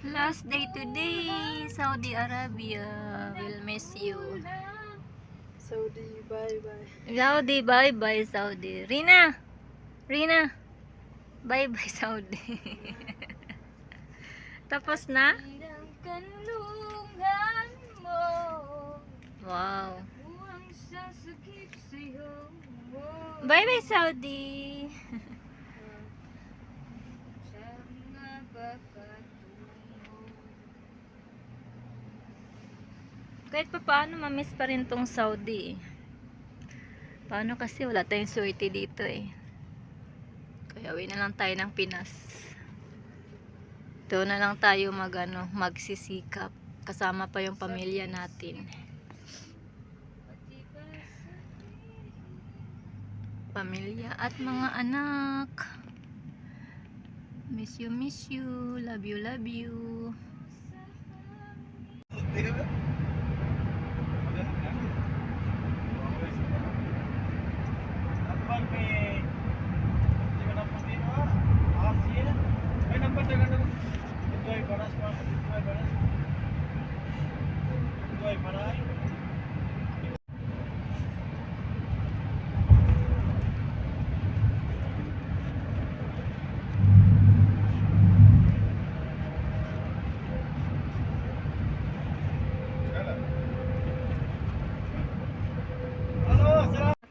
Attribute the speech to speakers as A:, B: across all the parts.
A: Last day today, Saudi Arabia. Will miss you.
B: Saudi, bye-bye.
A: Saudi, bye-bye Saudi. Rina! Rina! Bye-bye Saudi. Tapos na? Wow. Bye-bye Saudi. Kahit pa paano, mamiss pa rin tong Saudi. Paano kasi wala tayong swerte dito eh. Kaya uwi na lang tayo ng Pinas. Ito na lang tayo magsisikap. Kasama pa yung pamilya natin. Pamilya at mga anak. Miss you, miss you. Love you, love you.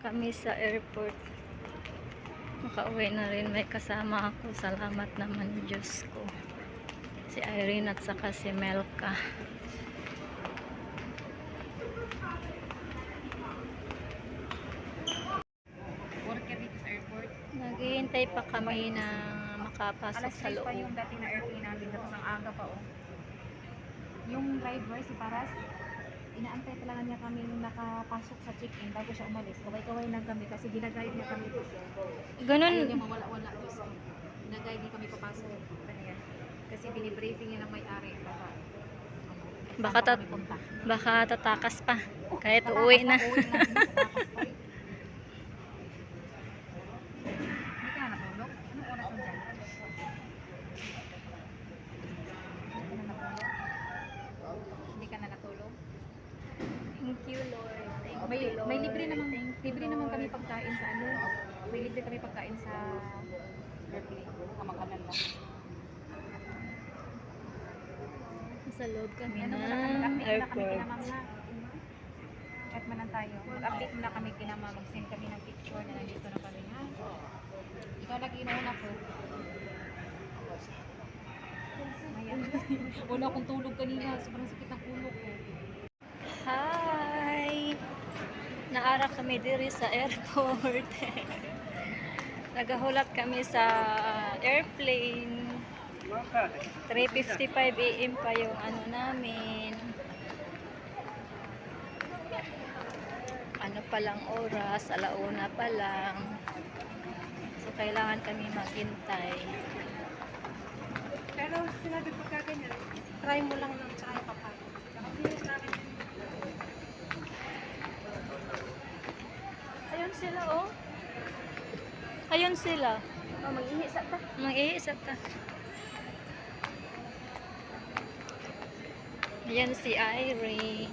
A: Kami sa airport. Makauwi na rin. May kasama ako. Salamat naman Diyos ko. Si Irene at saka si Melka.
B: Worker dito sa airport.
A: Naghihintay pa kami na makapasok
B: Alas
A: sa
B: 6
A: loob.
B: pa yung dati na airplane namin. Tapos ang aga pa oh. Yung driver, si Paras, inaantay talaga niya kami nakapasok sa check-in bago siya umalis. Kaway-kaway lang kami kasi ginagayad niya kami po.
A: Ganun.
B: Ayaw niya mawala-wala. So, ginagayad niya kami papasok. Ganyan. Kasi binibriefing niya ng may-ari.
A: Baka tatakas pa. Kahit uuwi na.
B: Hindi ka na natulog? Anong oras mo dyan? Hindi ka na natulog?
A: Thank you Lord. Thank
B: May
A: you Lord.
B: libre naman kami pagkain sa may libre kami pagkain sa airplane. Kamag-anan lang.
A: Sa loob kami
B: Ano
A: ng
B: muna kami, update muna kami
A: airport.
B: kina ma'am na. Chat man lang tayo. Mag-update muna kami kina ma'am. Mag-send kami ng picture na nandito na kami. Ha? Ikaw lagi inuuna ko. Ayan. Wala akong tulog kanina. Sobrang sakit ng ulo ko.
A: Hi! Naara kami diri sa airport. Nagahulat kami sa airplane. 3:55 AM pa yung namin. Ano pa lang oras, 1:00 pa lang. So kailangan kami maghintay.
B: Pero sinabi ko kaganyan, try mo lang ng tsaka kapag.
A: Ayun sila oh. Ayun sila.
B: Oh, mag-iisa ta.
A: Mag-iisip ka. Ayan si Irene.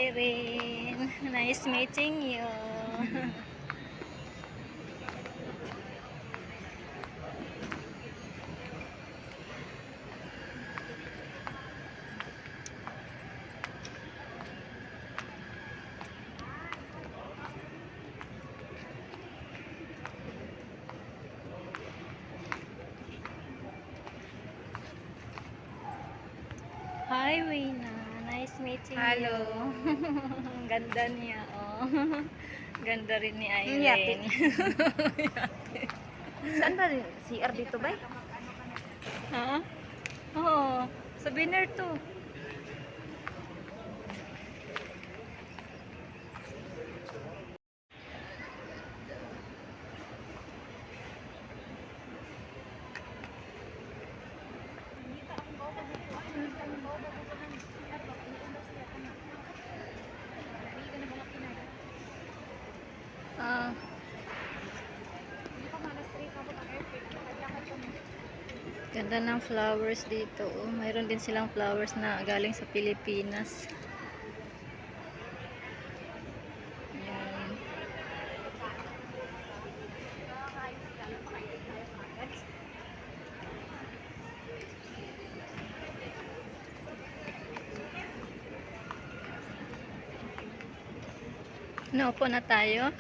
A: Irene. Nice meeting you. Hi, Wina. Nice meeting
B: Hello.
A: you. Ang ganda niya, oh. Ganda rin ni
B: Yate.
A: Irene.
B: Saan ba CR dito ba?
A: Ha? Oo. Sa Biner to. Ah, ganda ng flowers dito. Oh. Mayroon din silang flowers na galing sa Pilipinas. Ayan. Naupo na tayo.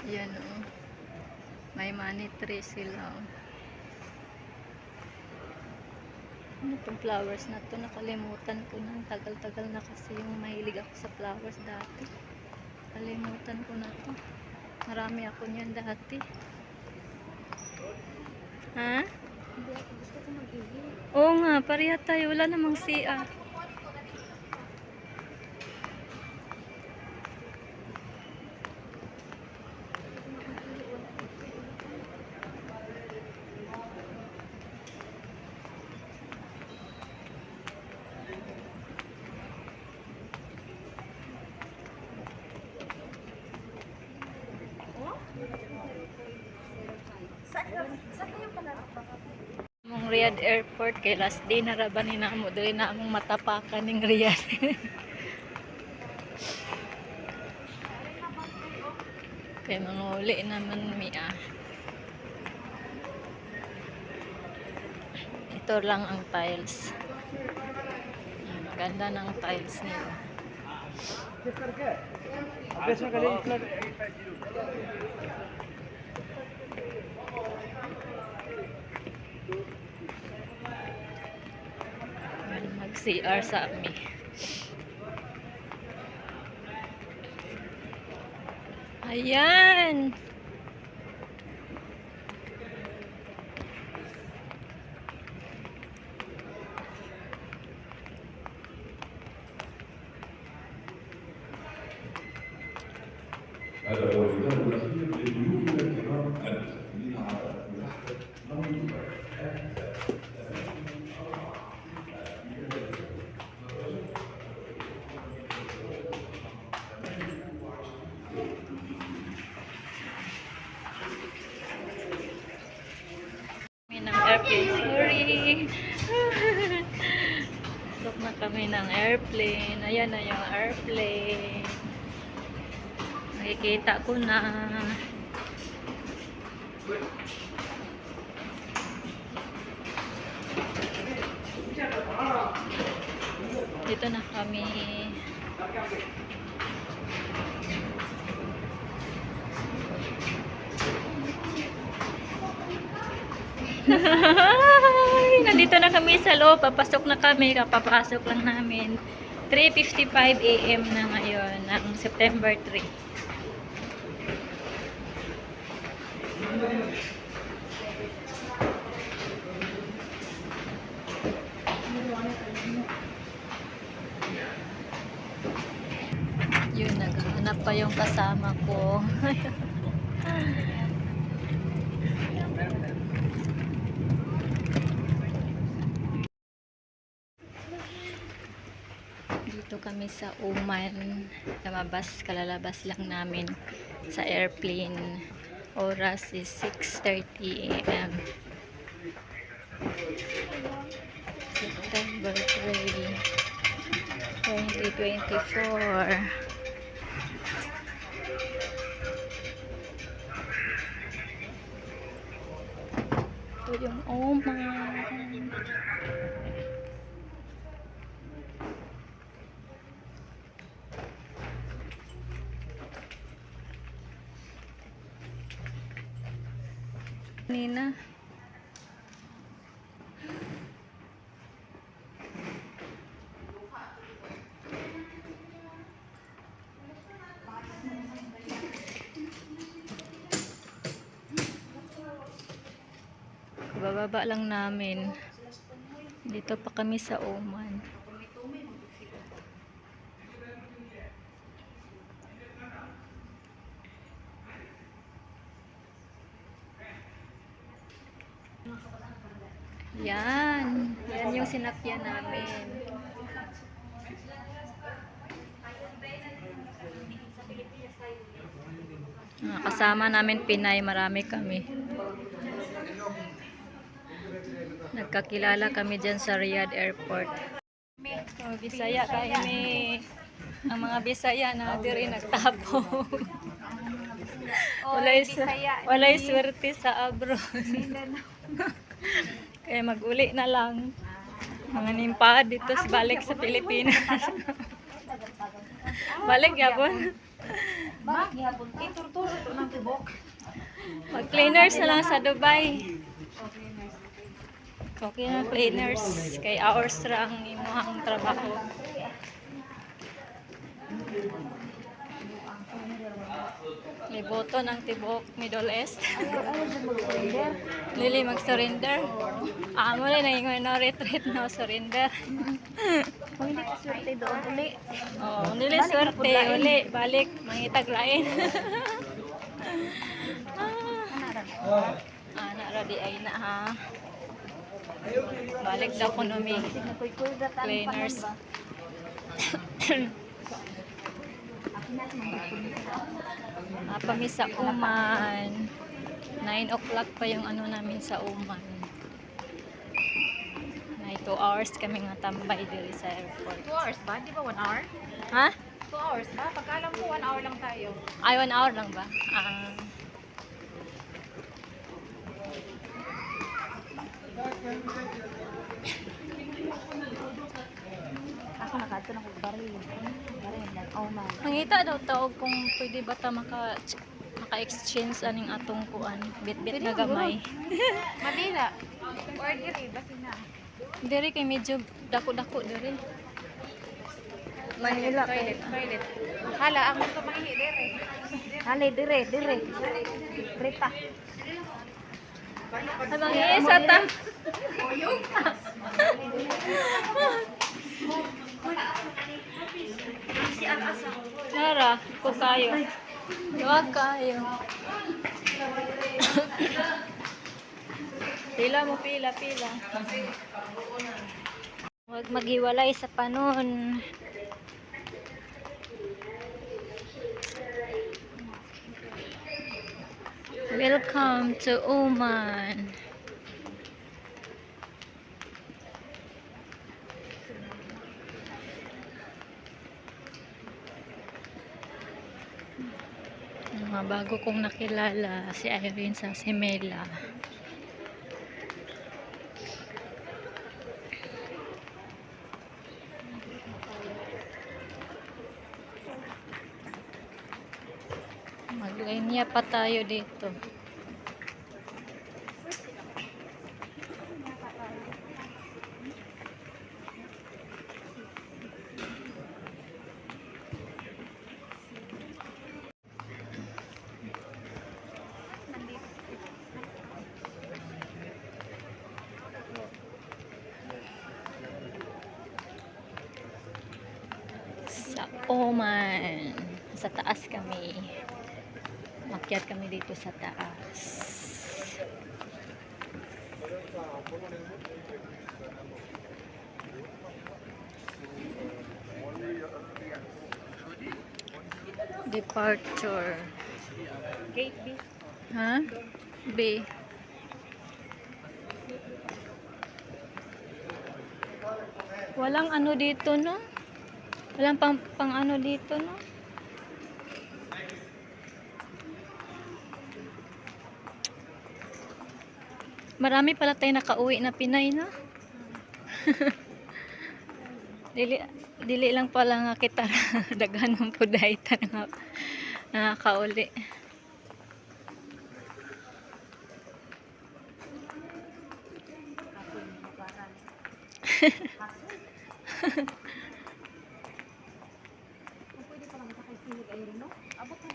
A: Yan oh. May money tree sila oh. Ano itong flowers na to? Nakalimutan ko na. Tagal-tagal na kasi yung mahilig ako sa flowers dati. Kalimutan ko na to. Marami ako niyan dati. Ha?
B: Hindi ako gusto ko mag-iwi.
A: Oo nga, pareha tayo. Wala namang CR.
B: Saan kayo pala?
A: Mong Riyadh Airport kay last day na ra ba ni namo dili na among matapakan ning Riyadh. Kay manguli naman mi ah. Ito lang ang tiles. Ganda ng tiles nila. Mag-CR sa amin. Ayan!
C: هذا هو الكتاب الأخير لضيوفنا الكرام المسافرين على محطة
A: Kami ng airplane. Sorry! Pasok na kami ng airplane. Ayan na yung airplane. Nakikita ko na. Dito na kami. Nandito na kami sa loob. Papasok na kami. Kapapasok lang namin. 3:55 AM na ngayon ng September 3. Yun, naghahanap pa yung kasama ko. Dito kami sa Oman. Kalalabas lang namin sa airplane. Oras is 6:30 AM. September 3, 2024. Ito yung Oman. Nina. Bababa lang namin. Dito pa kami sa Oman. Yan. Yan yung sinakyan namin. Kasama namin Pinay. Marami kami. Nagkakilala kami dyan sa Riyadh Airport. Oh, Bisaya kami. Ang mga Bisaya na diri nagtapo. Walay swerte sa abroad. Kaya mag-uli na lang. Mga nimpa dito balik sa Pilipinas. Balik yapon.
B: Iturturo to ng tibok.
A: Mag-cleaners na lang sa Dubai. Okay na cleaners. Kay hours ra ang imuhang trabaho. May boto ng tibok Middle East. Lili mag-surrender. Amo na nangingon no retreat no surrender.
B: Hindi ka swerte doon uli.
A: Oh, nili swerte uli balik mangitag lain. Ana ra di ay na ha. Balik daw ekonomi. Cleaners. Kami sa Oman. 9 o'clock pa yung ano namin sa Oman. 2 hours kami nga tambay diri sa airport.
B: 2 hours ba? Di ba 1 hour?
A: Ha?
B: 2 hours ba? Pagkalam ko 1 hour lang tayo.
A: Ay, 1 hour lang ba?
B: Ako nakato na ko baril. Baril lang. Oh man.
A: Mangita daw taog kung pwede ba ta maka-exchange aning atong kuan. Bit-bit na gamay.
B: Madila. Or diri basi na.
A: Diri kay medyo dako-dako diri.
B: Manila toilet. Hala ang gusto mangihi diri. Hala dire. Rita.
A: Abang isa ta. Nara, ko kayo. Luwag kayo. Pila mo, pila. Huwag maghiwalay sa panon. Welcome to Oman. Mga bago kong nakilala si Irene sa Simela. Maglinya pa tayo dito. Sa Oman. Sa taas kami. Makyat kami dito sa taas. Departure.
B: Gate B.
A: Ha? B. Walang ano dito, no? Walang pang ano dito, no? Marami pala tayo nakauwi na Pinay, no? Dili, dili lang pala nga kita daghan ng pudayta nga nakakauli.
B: Kapon mo parang. Kung pwede pa lang sakay sinig ay rin, no? Abot na.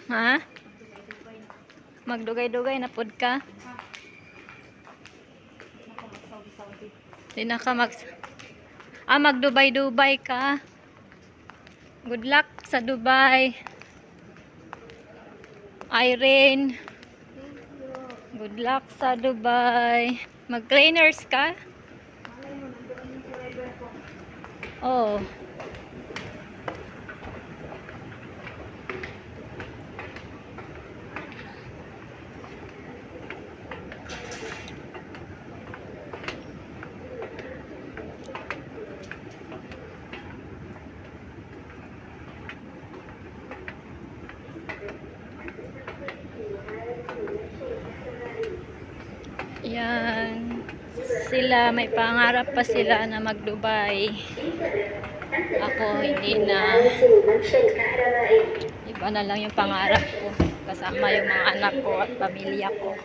A: Ha? Magdugay-dugay na pod ka?
B: Saudi-Saudi.
A: Di na ka magdubay-dubay ka. Good luck sa Dubai. Irene. Good luck sa Dubai. Mag-trainers ka? Oh. Yan. Sila, may pangarap pa sila na mag-Dubai. Ako, hindi na. Iba na lang yung pangarap ko. Kasama yung mga anak ko at pamilya ko.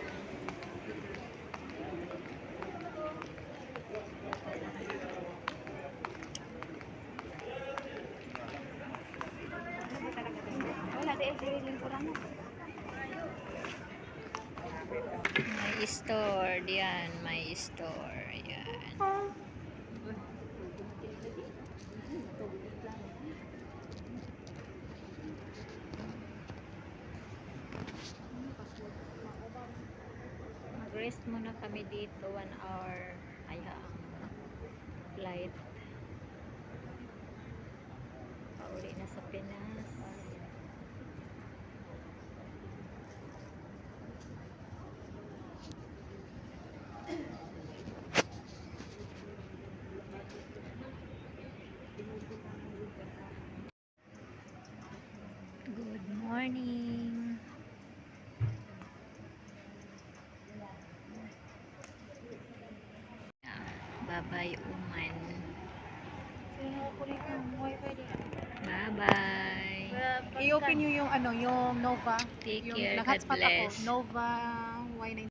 B: Wala, dahil siriling ko lang.
A: May store. Diyan, may store. Yan. Mag-rest muna kami dito 1 hour kaya ang flight pauwi na sa Pinas. Good morning. Bye-bye, Uman. Bye-bye.
B: I-open nyo yung ano, yung Nova.
A: Take
B: Yung
A: care. God
B: nag-hotspot ako.
A: bless.
B: Nova Y9.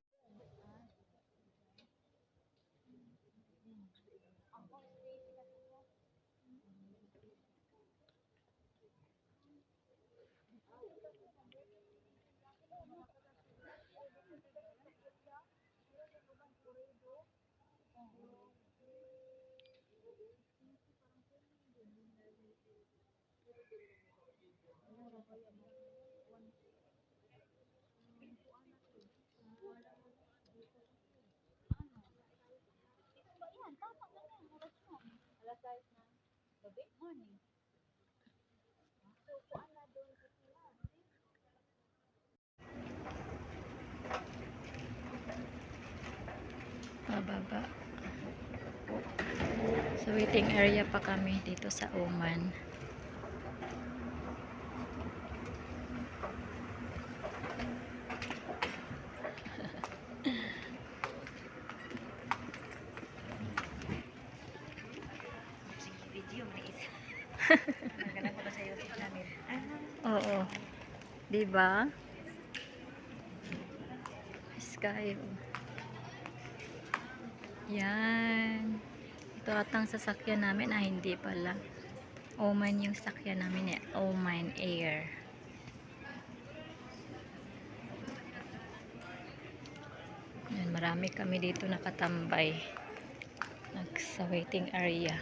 A: Pababa. So waiting area pa kami dito sa Oman.
B: Video mo isa. Maganda ko sa YouTube namin.
A: Oo. 'Di ba? Sky. Yan. Ito atang sasakyan namin. Hindi pala. Oman yung sasakyan namin. Oman Air. Yan, marami kami dito nakatambay. Sa waiting area.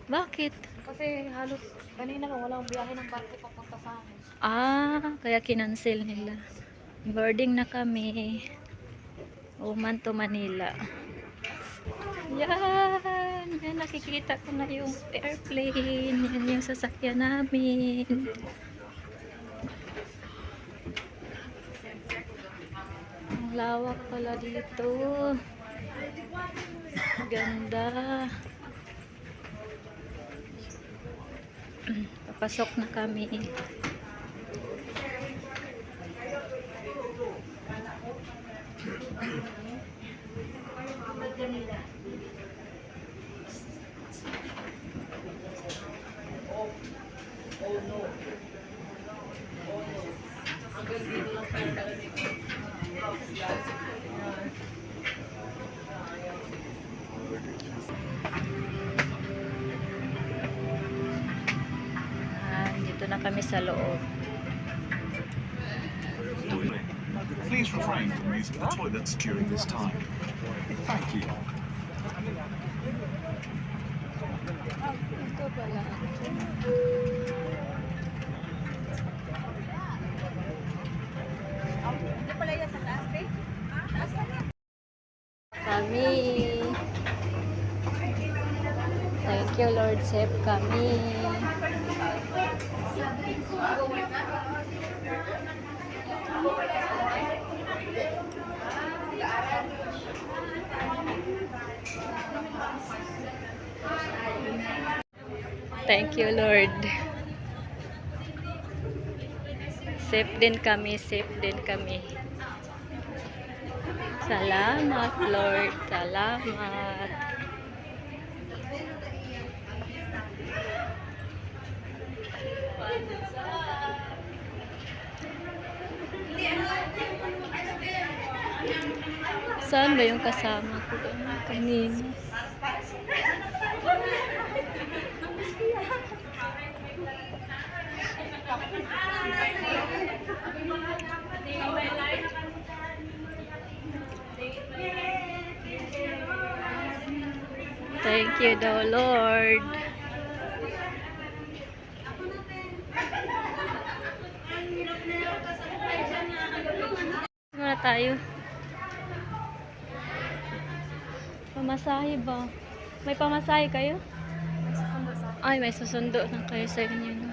A: Bakit?
B: Kasi halos kanina lang walang biyahe ng barko papunta sa amin.
A: Kaya kinancel nila. Boarding na kami. Uman to Manila. Yan! Yan, nakikita ko na yung airplane. Yan yung sasakyan namin. Ang lawak pala dito. Ganda. Papasok na kami. Dito na kami sa loob.
D: Please refrain from using the toilets during this time. Thank you.
A: Ito pala. Kami. Thank you Lord, save kami. Thank you Lord. Safe din kami, safe din kami. Salamat Lord, salamat. Saan ba yung kasama ko kanina? Thank you, the Lord. Muna tayo. Pamasahe ba? May pamasahe kayo? Ay, may susundo na kayo sa inyo.